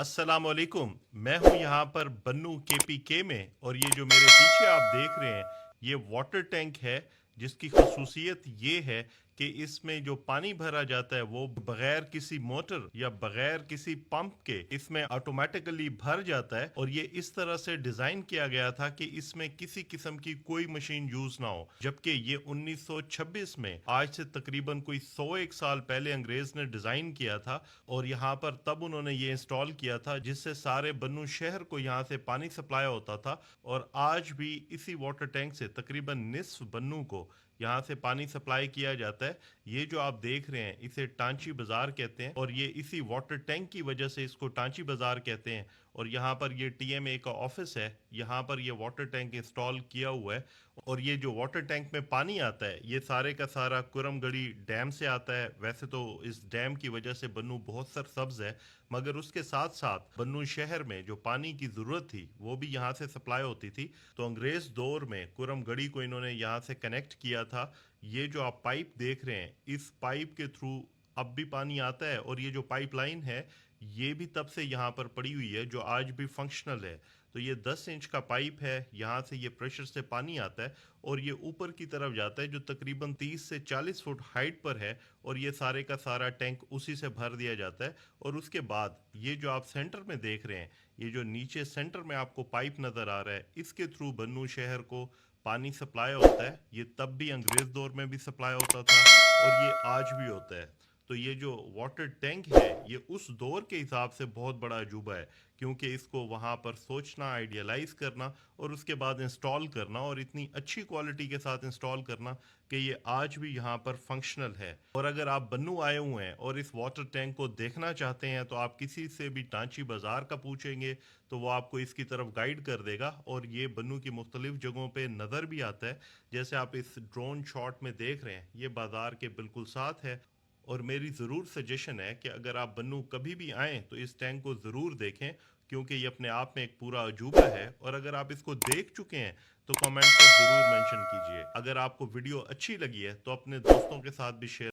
अस्सलाम वालेकुम। मैं हूँ यहाँ पर बन्नू केपीके में, और ये जो मेरे पीछे आप देख रहे हैं ये वाटर टैंक है, जिसकी खसूसियत ये है कि इसमें जो पानी भरा जाता है वो बगैर किसी मोटर या बगैर किसी पंप के इसमें ऑटोमेटिकली भर जाता है। और ये इस तरह से डिजाइन किया गया था कि इसमें किसी किस्म की कोई मशीन यूज ना हो, जबकि ये 1926 में, आज से तकरीबन कोई 101 साल पहले अंग्रेज ने डिजाइन किया था। और यहाँ पर तब उन्होंने ये इंस्टॉल किया था जिससे सारे बन्नू शहर को यहाँ से पानी सप्लाई होता था। और आज भी इसी वाटर टैंक से तकरीबन निस्फ बन्नू को यहाँ से पानी सप्लाई किया जाता है। ये जो आप देख रहे हैं इसे टांची बाजार कहते हैं, और ये इसी वाटर टैंक की वजह से इसको टांची बाजार कहते हैं। और यहाँ पर ये टीएमए का ऑफिस है, यहाँ पर ये वाटर टैंक इंस्टॉल किया हुआ है। और ये जो वाटर टैंक में पानी आता है ये सारे का सारा कुरमगढ़ी डैम से आता है। वैसे तो इस डैम की वजह से बन्नू बहुत सरसब्ज है, मगर उसके साथ साथ बन्नू शहर में जो पानी की ज़रूरत थी वो भी यहाँ से सप्लाई होती थी। तो अंग्रेज़ दौर में कुरमगढ़ी को इन्होंने यहाँ से कनेक्ट किया था। ये जो आप पाइप देख रहे हैं इस पाइप के थ्रू अब भी पानी आता है, और ये जो पाइपलाइन है ये भी तब से यहाँ पर पड़ी हुई है जो आज भी फंक्शनल है। तो ये 10 इंच का पाइप है, यहाँ से ये प्रेशर से पानी आता है और ये ऊपर की तरफ जाता है जो तकरीबन 30 से 40 फुट हाइट पर है। और ये सारे का सारा टैंक उसी से भर दिया जाता है। और उसके बाद ये जो आप सेंटर में देख रहे हैं, ये जो नीचे सेंटर में आपको पाइप नज़र आ रहा है, इसके थ्रू बन्नू शहर को पानी सप्लाई होता है। ये तब भी अंग्रेज़ दौर में भी सप्लाई होता था और ये आज भी होता है। तो ये जो वाटर टैंक है ये उस दौर के हिसाब से बहुत बड़ा अजूबा है, क्योंकि इसको वहाँ पर सोचना, आइडियलाइज करना और उसके बाद इंस्टॉल करना, और इतनी अच्छी क्वालिटी के साथ इंस्टॉल करना कि ये आज भी यहाँ पर फंक्शनल है। और अगर आप बन्नू आए हुए हैं और इस वाटर टैंक को देखना चाहते हैं तो आप किसी से भी टांची बाज़ार का पूछेंगे तो वो आपको इसकी तरफ गाइड कर देगा। और ये बन्नू की मुख्तलिफ जगहों पे नज़र भी आता है, जैसे आप इस ड्रोन शॉट में देख रहे हैं ये बाज़ार के बिल्कुल साथ है। और मेरी ज़रूर सजेशन है कि अगर आप बन्नू कभी भी आएँ तो इस टैंक को ज़रूर देखें, क्योंकि ये अपने आप में एक पूरा अजूबा है। और अगर आप इसको देख चुके हैं तो कमेंट पर ज़रूर मेंशन कीजिए। अगर आपको वीडियो अच्छी लगी है तो अपने दोस्तों के साथ भी शेयर